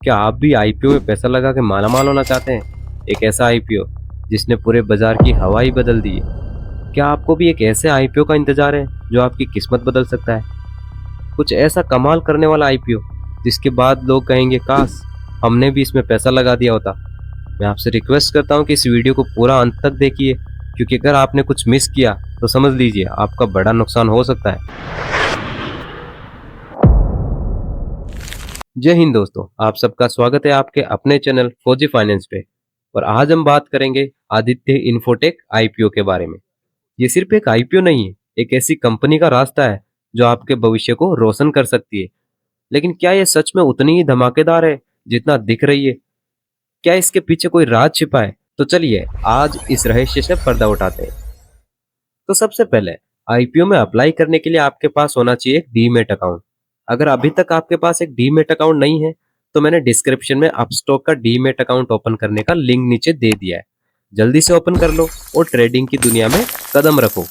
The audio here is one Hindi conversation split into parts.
क्या आप भी आईपीओ में पैसा लगा के मालामाल होना चाहते हैं? एक ऐसा आईपीओ जिसने पूरे बाजार की हवा ही बदल दी है। क्या आपको भी एक ऐसे आईपीओ का इंतजार है जो आपकी किस्मत बदल सकता है? कुछ ऐसा कमाल करने वाला आईपीओ जिसके बाद लोग कहेंगे काश हमने भी इसमें पैसा लगा दिया होता। मैं आपसे रिक्वेस्ट करता हूँ कि इस वीडियो को पूरा अंत तक देखिए, क्योंकि अगर आपने कुछ मिस किया तो समझ लीजिए आपका बड़ा नुकसान हो सकता है। जय हिंद दोस्तों, आप सबका स्वागत है आपके अपने चैनल फौजी फाइनेंस पे। और आज हम बात करेंगे आदित्य इन्फोटेक आईपीओ के बारे में। ये सिर्फ एक आईपीओ नहीं है, एक ऐसी कंपनी का रास्ता है जो आपके भविष्य को रोशन कर सकती है। लेकिन क्या ये सच में उतनी ही धमाकेदार है जितना दिख रही है? क्या इसके पीछे कोई राज छिपा है? तो चलिए आज इस रहस्य से पर्दा उठाते हैं। तो सबसे पहले आईपीओ में अप्लाई करने के लिए आपके पास होना चाहिए एक डीमैट अकाउंट। अगर अभी तक आपके पास एक डीमैट अकाउंट नहीं है तो मैंने डिस्क्रिप्शन में अपस्टॉक का डीमैट अकाउंट ओपन करने का लिंक नीचे दे दिया है। जल्दी से ओपन कर लो और ट्रेडिंग की दुनिया में कदम रखो।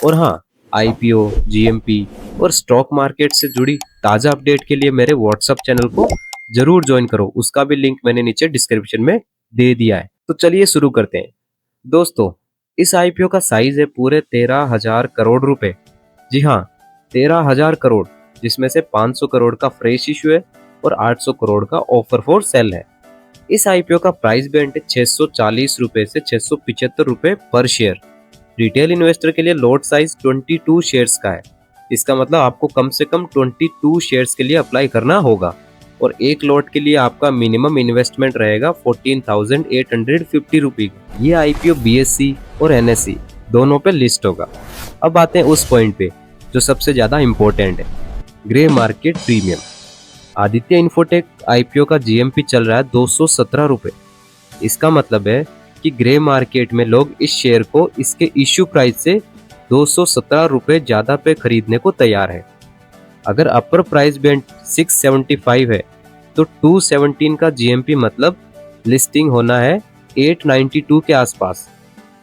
और हाँ, आईपीओ, जीएमपी और स्टॉक मार्केट से जुड़ी ताज़ा अपडेट के लिए मेरे व्हाट्सएप चैनल को जरूर ज्वाइन करो। उसका भी लिंक मैंने नीचे डिस्क्रिप्शन में दे दिया है। तो चलिए शुरू करते हैं। दोस्तों, इस आईपीओ का साइज है पूरे 13,000 करोड़ रुपए। जी हाँ, 13,000 करोड़, जिसमें से 500 करोड़ का फ्रेश इशू है और 800 करोड़ का ऑफर फॉर सेल है। इस आईपीओ का प्राइस बैंड है 640 रुपए से 675 रुपए पर शेयर। रिटेल इन्वेस्टर के लिए लॉट साइज 22 शेयर्स का है। इसका मतलब आपको कम से कम 22 शेयर्स के लिए अप्लाई करना होगा और एक लॉट के लिए आपका मिनिमम इन्वेस्टमेंट रहेगा 14,850 रुपये। ये आईपीओ बीएससी और एनएससी दोनों पे लिस्ट होगा। अब आते हैं उस पॉइंट पे जो सबसे ज्यादा इम्पोर्टेंट है, grey market premium. Aditya infotech IPO का जीएमपी चल रहा है 217 रुपए। इसका मतलब है कि ग्रे मार्केट में लोग इस शेयर को इसके इश्यू प्राइस से 217 रुपए ज्यादा पे खरीदने को तैयार है। अगर अपर प्राइस बैंड 675 है तो 217 का जीएमपी मतलब लिस्टिंग होना है 892 के आसपास।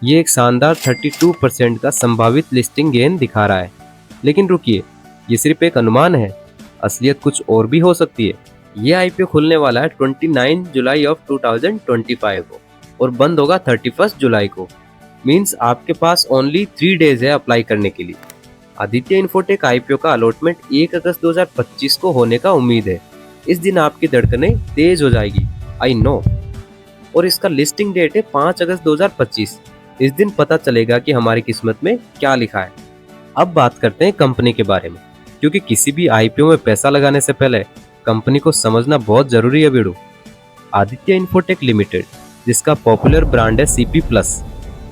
ये एक शानदार 32% का संभावित लिस्टिंग गेन दिखा रहा है। लेकिन रुकिए, ये सिर्फ एक अनुमान है, असलियत कुछ और भी हो सकती है। ये आईपीओ खुलने वाला है 29 जुलाई ऑफ 2025 को और बंद होगा 31 जुलाई को। मींस आपके पास ओनली 3 डेज है अप्लाई करने के लिए। आदित्य इन्फोटेक आईपीओ का अलॉटमेंट 1 अगस्त 2025 को होने का उम्मीद है। इस दिन आपकी धड़कनें तेज हो जाएगी, आई नो। और इसका लिस्टिंग डेट है 5 अगस्त 2025। इस दिन पता चलेगा कि हमारी किस्मत में क्या लिखा है। अब बात करते हैं कंपनी के बारे में, क्योंकि किसी भी आईपीओ में पैसा लगाने से पहले कंपनी को समझना बहुत जरूरी है बेड़ू। आदित्य इन्फोटेक लिमिटेड, जिसका पॉपुलर ब्रांड है सीपी प्लस,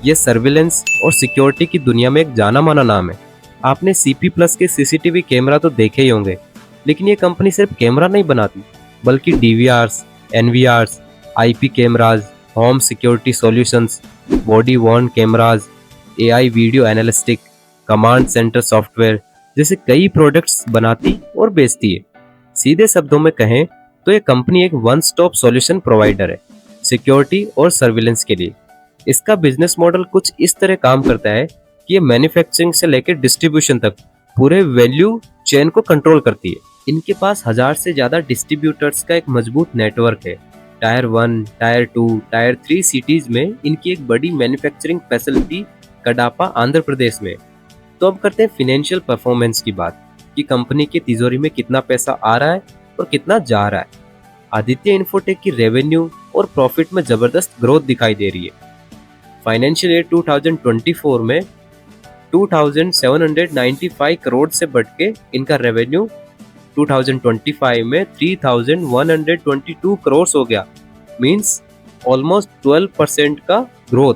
ये सर्विलेंस और सिक्योरिटी की दुनिया में एक जाना माना नाम है। आपने सीपी प्लस के सीसीटीवी कैमरा तो देखे ही होंगे, लेकिन ये कंपनी सिर्फ कैमरा नहीं बनाती, बल्कि DVRs, NVRs, IP cameras, home security solutions, body worn cameras, AI video analytics, command centre software जैसे कई प्रोडक्ट्स बनाती और बेचती है। सीधे शब्दों में कहें तो ये कंपनी एक वन स्टॉप सॉल्यूशन प्रोवाइडर है सिक्योरिटी और सर्विलेंस के लिए। इसका बिजनेस मॉडल कुछ इस तरह काम करता है कि ये मैन्युफैक्चरिंग से लेकर डिस्ट्रीब्यूशन तक पूरे वैल्यू चेन को कंट्रोल करती है। इनके पास 1000 से ज्यादा डिस्ट्रीब्यूटर्स का एक मजबूत नेटवर्क है। टायर 1, टायर 2, टायर 3 सिटीज में इनकी एक बड़ी मैन्युफैक्चरिंग फैसिलिटी कडापा, आंध्र प्रदेश में। तो अब करते हैं फिनेंशियल परफॉर्मेंस की बात कि कंपनी की तिजोरी में कितना पैसा आ रहा है और कितना जा रहा है। आदित्य इन्फोटेक की रेवेन्यू और प्रॉफिट में जबरदस्त ग्रोथ दिखाई दे रही है। फाइनेंशियल ईयर 2024 में 2,795 करोड़ से बढ़ के इनका रेवेन्यू 2025 में 3,122 करोड़ हो गया। मींस ऑलमोस्ट 12% का ग्रोथ।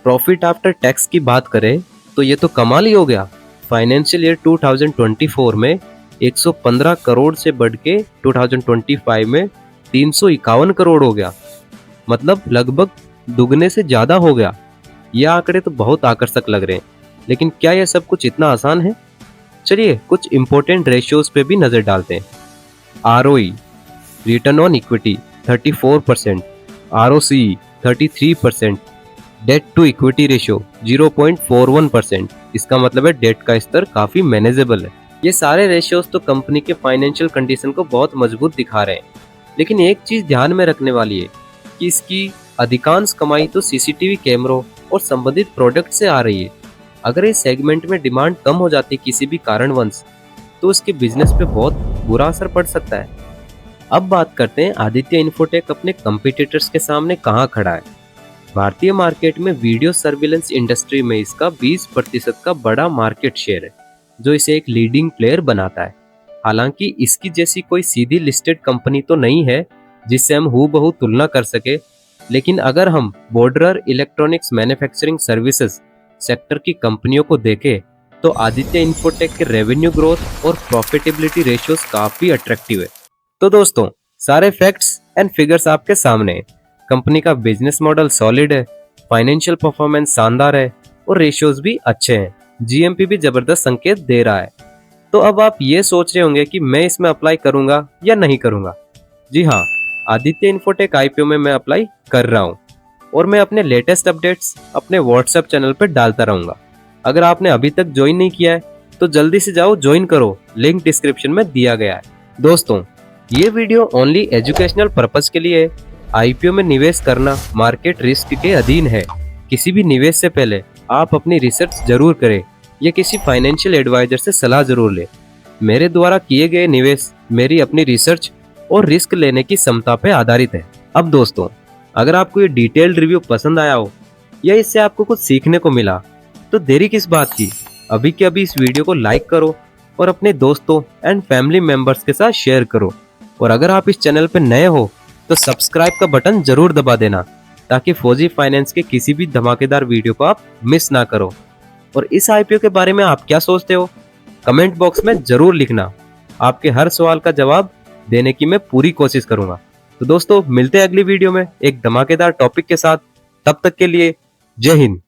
प्रॉफिट आफ्टर टैक्स की बात करें तो ये तो कमाल ही हो गया। फाइनेंशियल ईयर 2024 में 115 करोड़ से बढ़ के 2025 में 351 करोड़ हो गया, मतलब लगभग दुगने से ज्यादा हो गया। ये आंकड़े तो बहुत आकर्षक लग रहे हैं, लेकिन क्या यह सब कुछ इतना आसान है? चलिए कुछ इंपॉर्टेंट रेशियोज पे भी नजर डालते हैं। ROE, return on equity 34%, ROC 33%, debt to equity ratio 0.41%। इसका मतलब है डेट का स्तर काफी मैनेजेबल है। ये सारे रेशियोज तो कंपनी के फाइनेंशियल कंडीशन को बहुत मजबूत दिखा रहे हैं। लेकिन एक चीज ध्यान में रखने वाली है कि इसकी अधिकांश कमाई तो सीसीटीवी कैमरों और संबंधित प्रोडक्ट से आ रही है। अगर इस सेगमेंट में डिमांड कम हो जाती किसी भी कारणवश तो उसके बिजनेस पे बहुत बुरा असर पड़ सकता है। अब बात करते हैं आदित्य इन्फोटेक अपने कंपटीटर्स के सामने कहाँ खड़ा है। भारतीय मार्केट में वीडियो सर्विलेंस इंडस्ट्री में इसका 20% का बड़ा मार्केट शेयर है, जो इसे एक लीडिंग प्लेयर बनाता है। हालांकि इसकी जैसी कोई सीधी लिस्टेड कंपनी तो नहीं है जिससे हम हूबहू तुलना कर सके, लेकिन अगर हम border electronics manufacturing services sector की कंपनियों को देखें तो आदित्य इन्फोटेक के रेवेन्यू ग्रोथ और प्रॉफिटेबिलिटी रेशियोज काफी अट्रैक्टिव है। तो दोस्तों, सारे फैक्ट्स एंड फिगर्स आपके सामने हैं। कंपनी का बिजनेस मॉडल सॉलिड है, फाइनेंशियल परफॉर्मेंस शानदार है और रेशियोज भी अच्छे हैं। जीएमपी भी जबरदस्त संकेत दे रहा है। तो अब आप ये सोच रहे होंगे कि मैं इसमें अप्लाई करूंगा या नहीं करूंगा। जी हाँ, आदित्य इन्फोटेक आईपीओ में मैं अप्लाई कर रहा हूँ और मैं अपने लेटेस्ट अपडेट्स अपने व्हाट्सएप चैनल पर डालता रहूंगा। अगर आपने अभी तक ज्वाइन नहीं किया है तो जल्दी से जाओ ज्वाइन करो, लिंक डिस्क्रिप्शन में दिया गया है। दोस्तों, ये वीडियो ओनली एजुकेशनल पर्पस के लिए है। आईपीओ में निवेश करना मार्केट रिस्क के अधीन है। किसी भी निवेश से पहले आप अपनी रिसर्च जरूर करें या किसी फाइनेंशियल एडवाइजर से सलाह जरूर लें। मेरे द्वारा किए गए निवेश मेरी अपनी रिसर्च और रिस्क लेने की क्षमता पर आधारित है। अब दोस्तों, अगर आपको ये डिटेल्ड रिव्यू पसंद आया हो या इससे आपको कुछ सीखने को मिला तो देरी किस बात की, अभी के अभी इस वीडियो को लाइक करो और अपने दोस्तों एंड फैमिली मेंबर्स के साथ शेयर करो। और अगर आप इस चैनल पर नए हो तो सब्सक्राइब का बटन जरूर दबा देना ताकि फौजी फाइनेंस के किसी भी धमाकेदार वीडियो को आप मिस ना करो। और इस आईपीओ के बारे में आप क्या सोचते हो, कमेंट बॉक्स में जरूर लिखना। आपके हर सवाल का जवाब देने की मैं पूरी कोशिश करूंगा। तो दोस्तों, मिलते हैं अगली वीडियो में एक धमाकेदार टॉपिक के साथ। तब तक के लिए जय हिंद।